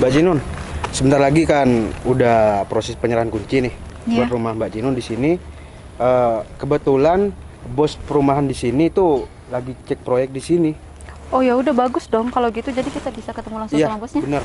Mbak Jinun, sebentar lagi kan udah proses penyerahan kunci nih Iya. buat rumah Mbak Jinun di sini. Kebetulan bos perumahan di sini tuh lagi cek proyek di sini. Oh ya udah bagus dong kalau gitu, jadi kita bisa ketemu langsung Iya, sama bosnya. bener.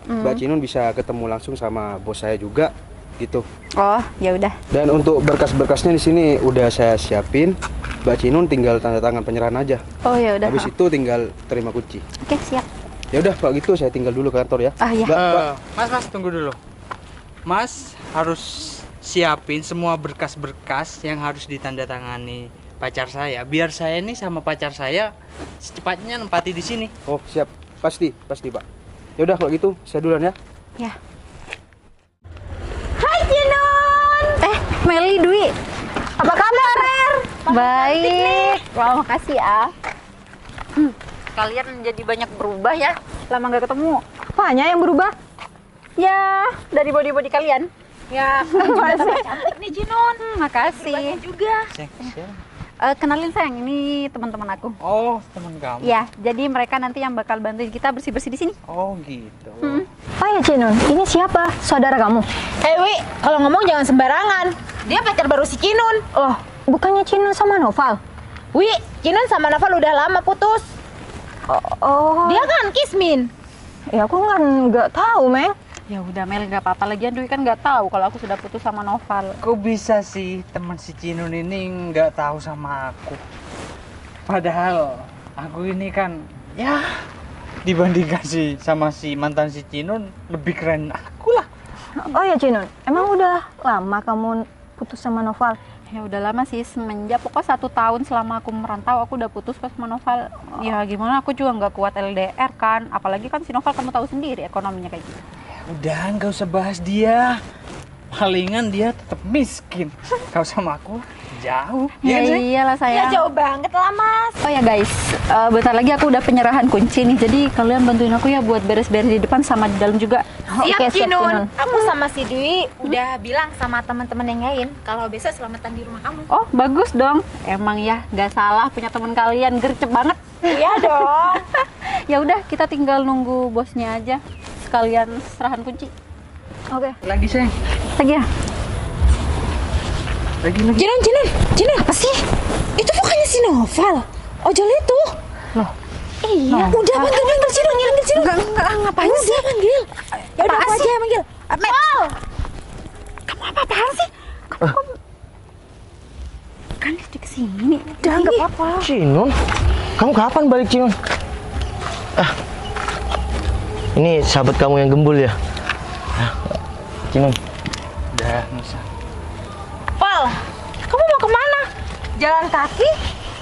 Mbak Jinun bisa ketemu langsung sama bos saya juga gitu. Oh ya udah. Dan untuk berkas-berkasnya di sini udah saya siapin. Mbak Jinun tinggal tanda tangan penyerahan aja. Oh ya udah. Habis itu tinggal terima kunci. Oke siap. Ya udah kalau gitu saya tinggal dulu ke kantor ya. Ah iya. Mas tunggu dulu. Mas harus siapin semua berkas-berkas yang harus ditandatangani pacar saya. Biar saya nih sama pacar saya secepatnya nempati di sini. Oh siap, pasti Pak. Ya udah kalau gitu saya duluan ya. Ya. Hai Jinun. Meli, Dwi. Apa kabar? Baik. Wah makasih ya. Kalian jadi banyak berubah ya. Lama nggak ketemu. Apanya yang berubah? Ya dari body kalian. Ya, makasih. Cantik nih Jinun. Makasih. Juga. Kenalin sayang, ini teman-teman aku. Oh, teman kamu. Ya, jadi mereka nanti yang bakal bantuin kita bersih-bersih di sini. Oh, gitu. Oh ya Cinun, ini siapa? Saudara kamu? Wi, kalau ngomong jangan sembarangan. Dia pacar baru si Cinun. Oh, bukannya Cinun sama Noval? Wi, Cinun sama Noval udah lama putus. Oh, Dia kan Kismin. ya aku nggak tahu, Meng. Ya udah Mel, nggak apa-apa, lagian Dwi kan nggak tahu kalau aku sudah putus sama Noval. Kok bisa sih teman si Cinun ini nggak tahu sama aku? Padahal aku ini kan ya dibandingkan sama si mantan si Cinun lebih keren aku lah. Oh ya Cinun, emang udah lama kamu putus sama Noval? Ya udah lama sih, semenjak pokoknya 1 tahun selama aku merantau aku udah putus kok sama Noval. Ya gimana, aku juga nggak kuat LDR kan, apalagi kan si Noval kamu tahu sendiri ekonominya kayak gitu. Udah nggak usah bahas dia. Palingan dia tetap miskin. Kalau sama aku jauh. Ya Iya nggak sih? iyalah Ya sayang. jauh banget lah Mas. Oh ya guys, bentar lagi aku udah penyerahan kunci nih, jadi kalian bantuin aku ya buat beres-beres di depan sama di dalam juga. Siap Oke, siap, Cinun. Cinun. Aku sama si Dwi udah bilang sama teman-teman yang lain kalau besok selamatan di rumah kamu. Oh bagus dong, emang ya nggak salah punya teman kalian, gercep banget. Iya dong. Ya udah kita tinggal nunggu bosnya aja, sekalian serahan kunci. Oke. Lagi sayang. Lagi ya? Lagi. Cinun, apa sih? Itu bukannya si Noval. Ojol itu. Loh, Iya, udah panggil Cinun. enggak ngapain sih? Udah panggil. Ya udah aku Apaan aja yang manggil. Noval. Kamu apa-apaan sih? Kamu kan dia kesini. Udah nggak apa-apa. Cinun, kamu kapan balik Cinun? Ini sahabat kamu yang gembul ya? Cinun, Udah nggak usah. Val, kamu mau kemana? Jalan kaki,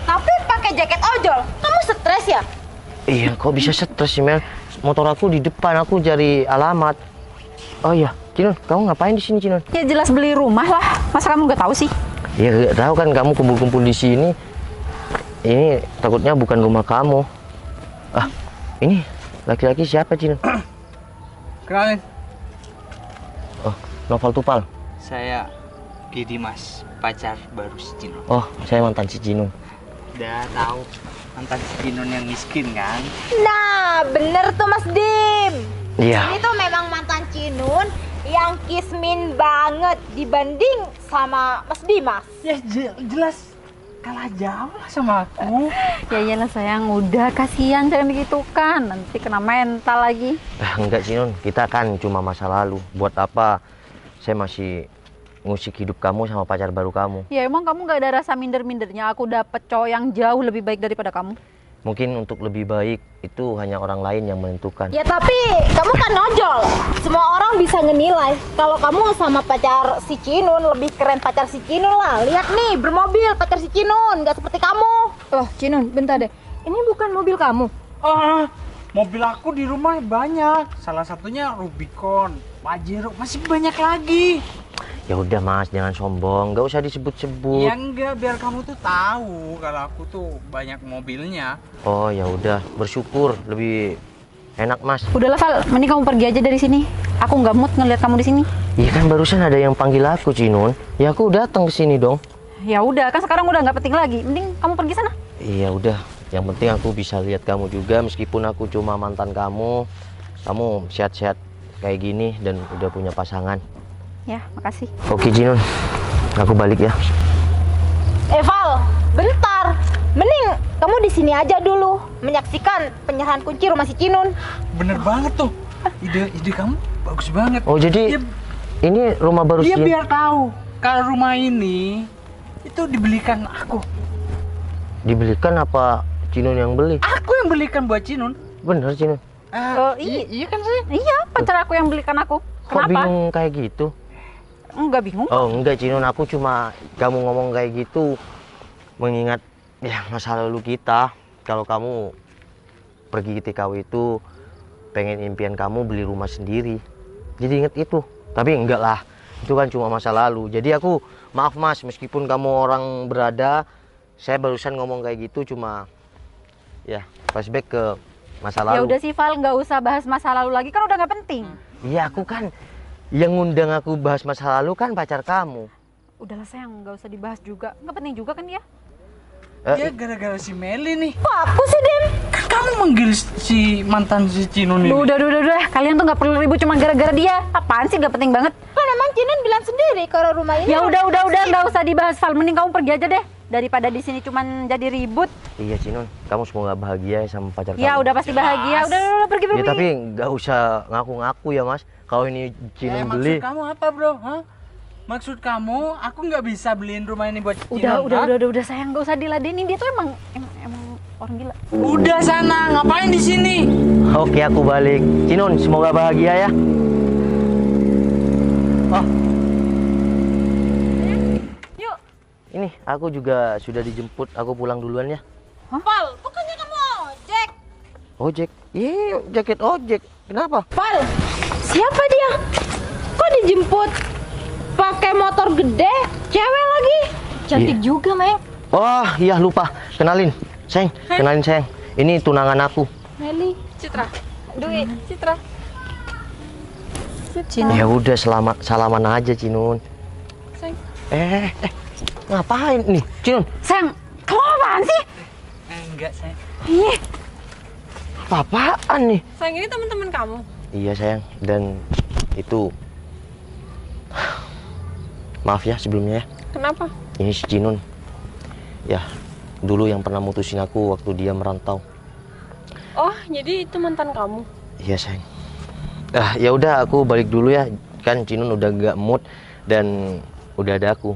tapi pakai jaket ojol. Kamu stres ya? iya kok bisa stres sih Mel? Motor aku di depan, aku cari alamat. Oh iya, Cinun, kamu ngapain di sini Cinun? Ya jelas beli rumah lah. Masa kamu nggak tahu sih? Ya gak tahu kan kamu kumpul-kumpul di sini. Ini takutnya bukan rumah kamu. Ini laki-laki siapa Cinun? Kenalin, Oh, Noval Tupal. saya Gidi Mas, pacar baru si Cinun. Oh, saya mantan si Cinun. Udah tahu mantan si Cinun yang miskin kan? Nah, bener tuh Mas Dim. Iya. Ini tuh memang mantan Cinun yang kismin banget dibanding sama Mas Dimas. Ya jelas kalah jauh lah sama aku. Ya iyalah sayang, udah kasihan jangan begitu kan. Nanti kena mental lagi. Enggak Cinun, kita kan cuma masa lalu. Buat apa saya masih ngusik hidup kamu sama pacar baru kamu? Ya emang kamu nggak ada rasa minder-mindernya aku dapet cowok yang jauh lebih baik daripada kamu? Mungkin untuk lebih baik itu hanya orang lain yang menentukan. Ya tapi kamu kan nojol. Semua orang bisa ngenilai kalau kamu sama pacar si Cinun lebih keren pacar si Cinun lah. Lihat nih bermobil pacar si Cinun, nggak seperti kamu. Loh Cinun, bentar deh. Ini bukan mobil kamu. Ah, mobil aku di rumah banyak. Salah satunya Rubicon, Pajero, masih banyak lagi. Ya udah Mas, jangan sombong, nggak usah disebut-sebut. Ya enggak, biar kamu tuh tahu kalau aku tuh banyak mobilnya. Oh ya udah, bersyukur lebih enak Mas. Udahlah Val, mending kamu pergi aja dari sini. Aku nggak mood ngeliat kamu di sini. Iya kan barusan ada yang panggil aku Cinun. Ya aku datang ke sini dong. Ya udah, kan sekarang udah nggak penting lagi. Mending kamu pergi sana. Iya udah, yang penting aku bisa lihat kamu juga meskipun aku cuma mantan kamu. kamu sehat-sehat kayak gini dan udah punya pasangan. Ya, makasih. Oke Cinun, aku balik ya. Val, bentar. Mending kamu di sini aja dulu menyaksikan penyerahan kunci rumah si Cinun. Bener banget tuh. Ide kamu bagus banget. Oh jadi Dia, ini rumah baru dia Cinun? biar tahu kalau rumah ini itu dibelikan aku. Dibelikan apa Cinun yang beli? Aku yang belikan buat Cinun. Bener Cinun? Iya kan sih? Iya, pacar aku yang belikan aku. Kok Kenapa? bingung kayak gitu? Enggak bingung. Oh enggak Cinun, aku cuma kamu ngomong kayak gitu mengingat ya masa lalu kita. Kalau kamu pergi ke TKW itu pengen impian kamu beli rumah sendiri, jadi inget itu. Tapi enggak lah, itu kan cuma masa lalu. Jadi aku maaf Mas, meskipun kamu orang berada, saya barusan ngomong kayak gitu cuma ya flashback ke masa Ya lalu. udah sih Val, nggak usah bahas masa lalu lagi, kan udah nggak penting. Iya aku kan yang ngundang aku bahas masa lalu kan pacar kamu. Udahlah sayang, nggak usah dibahas juga. Nggak penting juga kan dia. Ya gara-gara si Meli nih. Kok aku sih, Dem? Kan kamu manggil si mantan si Cinun ini. Udah. Kalian tuh nggak perlu ribut cuma gara-gara dia. Apaan sih, nggak penting banget. Kan emang Cinun bilang sendiri kalau rumah ini. Ya udah, nggak usah dibahas Val. Mending kamu pergi aja deh. Daripada di sini cuman jadi ribut. Iya Cinun, kamu semoga bahagia ya sama pacar Ya kamu. udah pasti bahagia. Udah pergi. Ya tapi nggak usah ngaku-ngaku ya Mas. Kalau ini Cinun beli. Maksud kamu apa bro? Hah? Maksud kamu aku nggak bisa beliin rumah ini buat Cinun? Udah sayang, nggak usah diladenin. Dia tuh emang orang gila. Udah sana, ngapain di sini? Oke aku balik. Cinun semoga bahagia ya. Oh. Yuk. Ini aku juga sudah dijemput. Aku pulang duluan ya. Val, bukannya kamu ojek? Ojek? Iya jaket ojek. Kenapa? Val, siapa dia? Kok dijemput pakai motor gede, cewek lagi? Cantik Iya. juga, Meng. Oh iya lupa. Kenalin. Sayang, kenalin sayang. Ini tunangan aku. Meli. Citra. Dwi, Citra. Ya udah salaman aja Cinun. Sayang. Ngapain nih Cinun? Sayang, kamu apaan sih? Enggak sayang. Ih, Apaan nih? Sayang, ini teman-teman kamu. Iya sayang, dan itu maaf ya sebelumnya ya. Kenapa? Ini si Cinun. Ya, dulu yang pernah mutusin aku waktu dia merantau. Oh, jadi itu mantan kamu. Iya sayang. Ya udah aku balik dulu ya. Kan Cinun udah gak mood dan udah ada aku.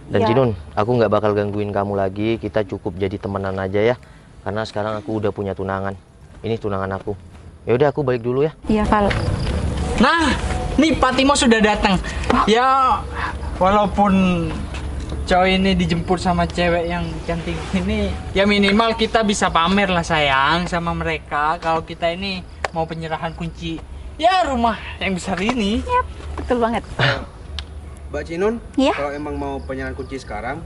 Dan Ya. Cinun, aku nggak bakal gangguin kamu lagi. Kita cukup jadi temenan aja ya. Karena sekarang aku udah punya tunangan. Ini tunangan aku. Ya udah aku balik dulu ya. iya Val. Nah, nih Pak Timo sudah datang. Ya, walaupun cowok ini dijemput sama cewek yang cantik ini, ya minimal kita bisa pamer lah sayang sama mereka kalau kita ini mau penyerahan kunci ya rumah yang besar ini. Betul banget. Mbak Cinun, Iya? kalau emang mau penyerahan kunci sekarang,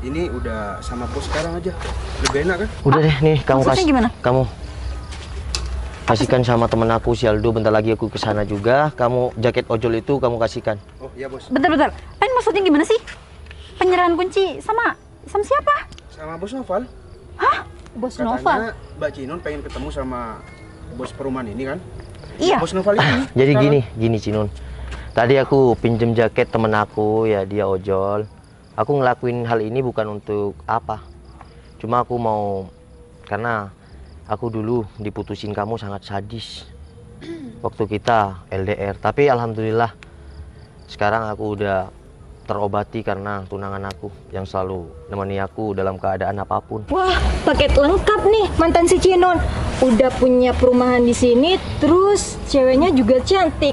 ini udah sama bos sekarang aja. Lebih enak kan? Udah deh nih kamu maksudnya gimana? Kamu kasihkan sama temen aku si Aldo. Bentar lagi aku kesana juga. Kamu jaket ojol itu kamu kasihkan. Oh iya bos. Bentar. Maksudnya gimana sih? Penyerahan kunci sama siapa? Sama bos Noval. Bos Katanya Nova. Mbak Cinun pengen ketemu sama bos perumahan ini kan? Iya. Bos Noval ini. Jadi sekarang. gini Cinun. Tadi aku pinjem jaket temen aku ya, dia ojol. Aku ngelakuin hal ini bukan untuk apa. Cuma aku mau, karena aku dulu diputusin kamu sangat sadis waktu kita LDR. Tapi alhamdulillah sekarang aku udah terobati karena tunangan aku yang selalu nemani aku dalam keadaan apapun. Wah, paket lengkap nih mantan si Cinun. Udah punya perumahan di sini, terus ceweknya juga cantik.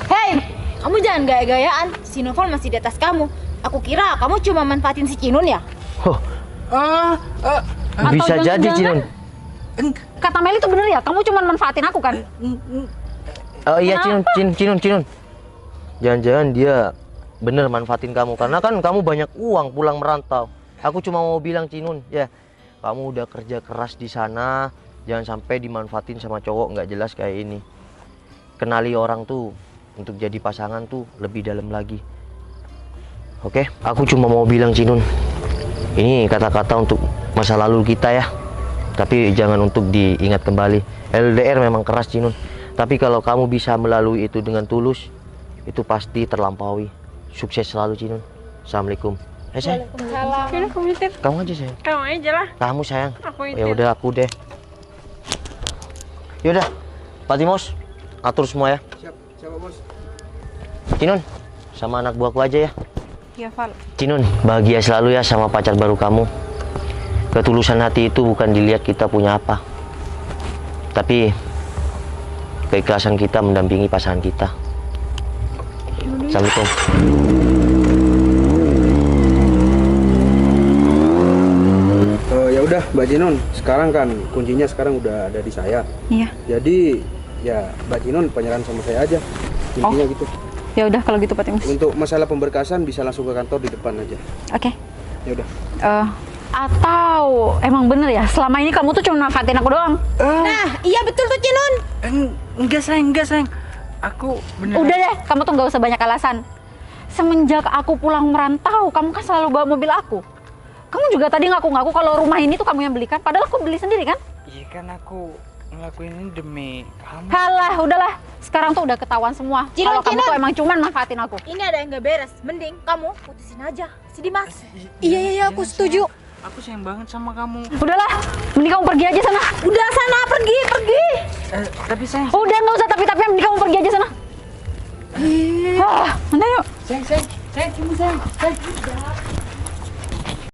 Hei, kamu jangan gaya-gayaan. Si Noval masih di atas kamu. Aku kira kamu cuma manfaatin si Cinun ya. Oh, bisa Atau jadi Cinun. Kata Meli tuh bener ya, kamu cuma manfaatin aku kan? Oh iya Cinun. Jangan-jangan dia bener manfaatin kamu karena kan kamu banyak uang pulang merantau. Aku cuma mau bilang Cinun, ya kamu udah kerja keras di sana, jangan sampai dimanfaatin sama cowok nggak jelas kayak ini. Kenali orang tuh untuk jadi pasangan tuh lebih dalam lagi. Oke, aku cuma mau bilang Cinun, ini kata-kata untuk masa lalu kita ya. Tapi jangan untuk diingat kembali. LDR memang keras Cinun. Tapi kalau kamu bisa melalui itu dengan tulus, itu pasti terlampaui. Sukses selalu Cinun. Assalamualaikum. Sayang. Salam. Yaudah, kamu nyetir. Kamu aja sayang. Kamu aja lah. Kamu sayang. Aku Ya nyetir. udah aku deh. Yaudah, Pak Timos, atur semua ya. Siap, siapa bos? Cinun, sama anak buahku aja ya. Iya, Val. Cinun, bahagia selalu ya sama pacar baru kamu. Ketulusan hati itu bukan dilihat kita punya apa, tapi keikhlasan kita mendampingi pasangan kita. Assalamualaikum. Ya udah Mbak Jinun, sekarang kan kuncinya sekarang udah ada di saya. Iya. Jadi ya Mbak Jinun penyerahan sama saya aja. Intinya gitu. Ya udah kalau gitu Pak Timus. Untuk masalah pemberkasan bisa langsung ke kantor di depan aja. Oke. Ya udah. Atau emang bener ya selama ini kamu tuh cuma manfaatin aku doang? Nah, iya betul tuh Cinun. Enggak sayang. Aku bener. Udah deh, kamu tuh nggak usah banyak alasan. Semenjak aku pulang merantau, kamu kan selalu bawa mobil aku. Kamu juga tadi ngaku-ngaku kalau rumah ini tuh kamu yang belikan, padahal aku beli sendiri kan? Iya kan aku ngelakuin ini demi kamu. Halah, udahlah. Sekarang tuh udah ketahuan semua. Cinun, Kalau kamu Cinun. tuh emang cuman manfaatin aku. Ini ada yang nggak beres. Mending kamu putusin aja si Dimas. Iya, aku setuju. Aku sayang banget sama kamu. Udahlah, mending kamu pergi aja sana. Udah sana pergi. Tapi sayang. Udah nggak usah tapi mending kamu pergi aja sana. Ah, nanti yuk. Sayang, kamu sayang.